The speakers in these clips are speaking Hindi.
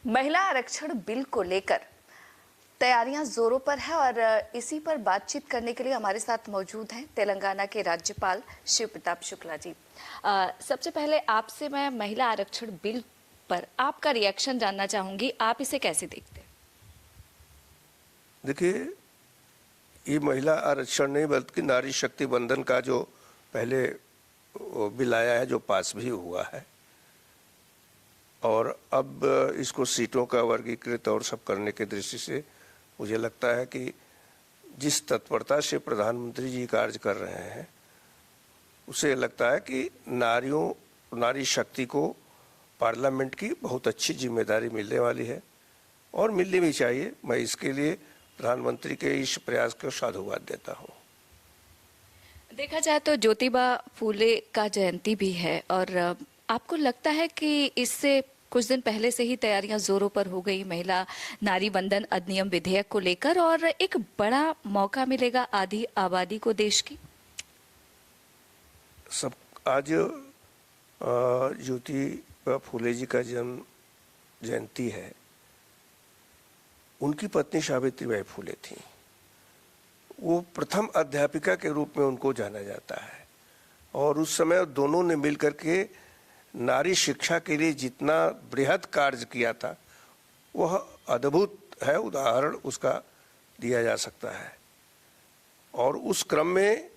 महिला आरक्षण बिल को लेकर तैयारियां जोरों पर है और इसी पर बातचीत करने के लिए हमारे साथ मौजूद हैं तेलंगाना के राज्यपाल शिव प्रताप शुक्ला जी। सबसे पहले आपसे मैं महिला आरक्षण बिल पर आपका रिएक्शन जानना चाहूंगी, आप इसे कैसे देखते हैं? देखिए, ये महिला आरक्षण नहीं बल्कि नारी शक्ति बंधन का जो पहले बिल आया है, जो पास भी हुआ है, और अब इसको सीटों का वर्गीकृत और सब करने की दृष्टि से मुझे लगता है कि जिस तत्परता से प्रधानमंत्री जी कार्य कर रहे हैं, उसे लगता है कि नारी शक्ति को पार्लियामेंट की बहुत अच्छी जिम्मेदारी मिलने वाली है और मिलनी भी चाहिए। मैं इसके लिए प्रधानमंत्री के इस प्रयास को साधुवाद देता हूँ। देखा जाए तो ज्योतिबा फूले का जयंती भी है और आपको लगता है कि इससे कुछ दिन पहले से ही तैयारियां जोरों पर हो गई महिला नारी वंदन अधिनियम विधेयक को लेकर और एक बड़ा मौका मिलेगा आधी आबादी को देश की? सब आज ज्योतिबा फूले जी का जन्म जयंती है। उनकी पत्नी सावित्रीबाई फूले थी। वो प्रथम अध्यापिका के रूप में उनको जाना जाता है और उस समय दोनों ने मिलकर के नारी शिक्षा के लिए जितना बृहद कार्य किया था, वह अद्भुत है, उदाहरण उसका दिया जा सकता है। और उस क्रम में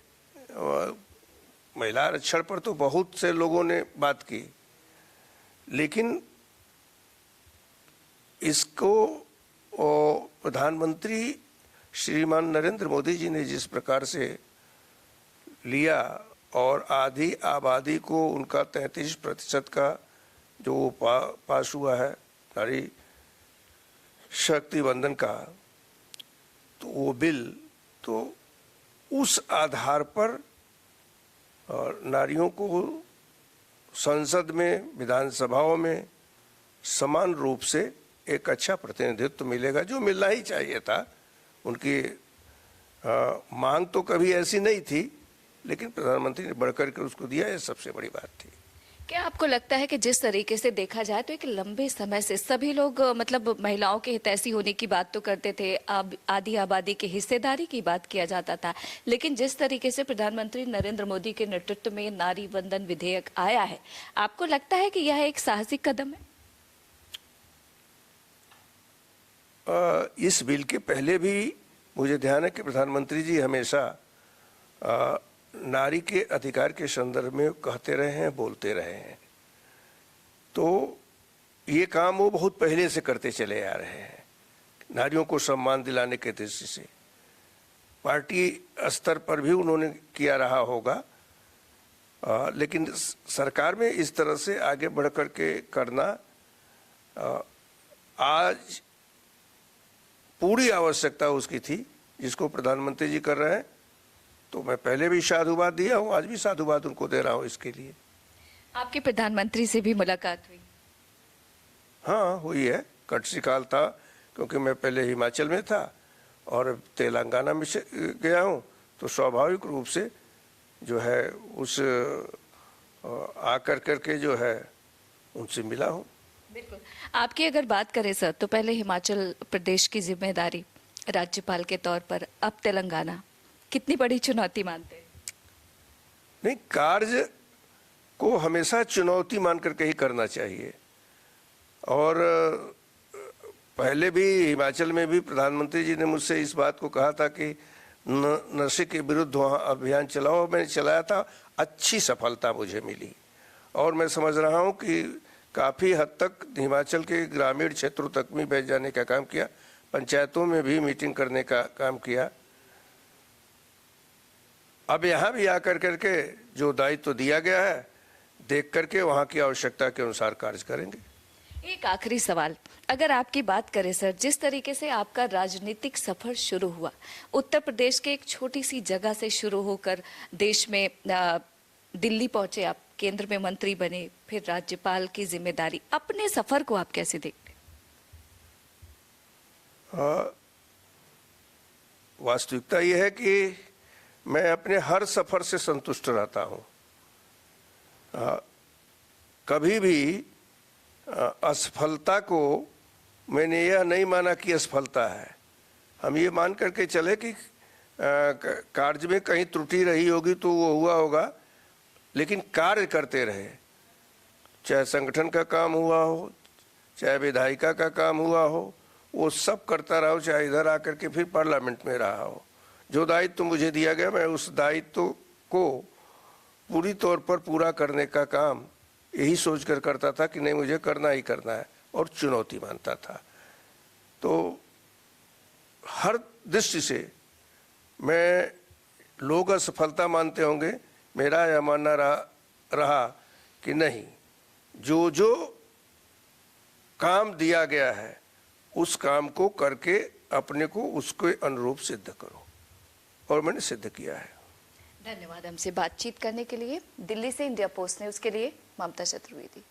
महिला आरक्षण पर तो बहुत से लोगों ने बात की, लेकिन इसको प्रधानमंत्री श्रीमान नरेंद्र मोदी जी ने जिस प्रकार से लिया और आधी आबादी को उनका 33% का जो पास हुआ है नारी शक्ति बंधन का, तो वो बिल तो उस आधार पर नारियों को संसद में, विधानसभाओं में समान रूप से एक अच्छा प्रतिनिधित्व मिलेगा, जो मिलना ही चाहिए था। उनकी मांग तो कभी ऐसी नहीं थी, लेकिन प्रधानमंत्री ने बढ़कर के उसको दिया, ये सबसे बड़ी बात थी। क्या आपको लगता है कि जिस तरीके से देखा जाए तो एक लंबे समय से सभी लोग मतलब महिलाओं के हितैषी होने की बात तो करते थे, आधी आबादी की हिस्सेदारी की बात किया जाता था, लेकिन जिस तरीके से प्रधानमंत्री नरेंद्र मोदी के नेतृत्व में नारी वंदन विधेयक आया है, आपको लगता है कि यह एक साहसिक कदम है? इस बिल के पहले भी मुझे ध्यान है कि प्रधानमंत्री जी हमेशा नारी के अधिकार के संदर्भ में कहते रहे हैं, बोलते रहे हैं। तो ये काम वो बहुत पहले से करते चले आ रहे हैं, नारियों को सम्मान दिलाने के दृष्टि से। पार्टी स्तर पर भी उन्होंने किया रहा होगा, लेकिन सरकार में इस तरह से आगे बढ़ कर के करना आज पूरी आवश्यकता उसकी थी, जिसको प्रधानमंत्री जी कर रहे हैं। तो मैं पहले भी साधुवाद दिया हूँ, आज भी साधुवाद उनको दे रहा हूँ इसके लिए। आपके प्रधानमंत्री से भी मुलाकात हुई? हाँ, हुई है। कटसीकाल था, क्योंकि मैं पहले हिमाचल में था और तेलंगाना में से गया हूँ, तो स्वाभाविक रूप से जो है उस आकर करके जो है उनसे मिला हूँ। बिल्कुल। आपकी अगर बात करें सर, तो पहले हिमाचल प्रदेश की जिम्मेदारी राज्यपाल के तौर पर, अब तेलंगाना, कितनी बड़ी चुनौती मानते हैं? नहीं, कार्य को हमेशा चुनौती मान करके ही करना चाहिए। और पहले भी हिमाचल में भी प्रधानमंत्री जी ने मुझसे इस बात को कहा था कि नशे के विरुद्ध वहाँ अभियान चलाओ। मैंने चलाया था, अच्छी सफलता मुझे मिली और मैं समझ रहा हूँ कि काफ़ी हद तक हिमाचल के ग्रामीण क्षेत्रों तक में भेज जाने का काम किया, पंचायतों में भी मीटिंग करने का काम किया। अब यहाँ भी आकर करके जो दायित्व तो दिया गया है, देख करके वहाँ की आवश्यकता के अनुसार कार्य करेंगे। एक आखिरी सवाल, अगर आपकी बात करें सर, जिस तरीके से आपका राजनीतिक सफर शुरू हुआ, उत्तर प्रदेश के एक छोटी सी जगह से शुरू होकर देश में दिल्ली पहुंचे, आप केंद्र में मंत्री बने, फिर राज्यपाल की जिम्मेदारी, अपने सफर को आप कैसे देखते? वास्तविकता यह है कि मैं अपने हर सफर से संतुष्ट रहता हूँ। कभी भी असफलता को मैंने यह नहीं माना कि असफलता है। हम ये मान करके चले कि कार्य में कहीं त्रुटि रही होगी तो वो हुआ होगा, लेकिन कार्य करते रहे। चाहे संगठन का काम हुआ हो, चाहे विधायिका का काम हुआ हो, वो सब करता रहो, चाहे इधर आकर के फिर पार्लियामेंट में रहा हो। जो दायित्व मुझे दिया गया, मैं उस दायित्व को पूरी तौर पर पूरा करने का काम यही सोचकर करता था कि नहीं, मुझे करना ही करना है, और चुनौती मानता था। तो हर दृष्टि से मैं, लोग असफलता मानते होंगे, मेरा यह मानना रहा कि नहीं, जो जो काम दिया गया है उस काम को करके अपने को उसके अनुरूप सिद्ध करो, और मैंने सिद्ध किया है। धन्यवाद हमसे बातचीत करने के लिए। दिल्ली से इंडिया पोस्ट न्यूज के लिए ममता चतुर्वेदी।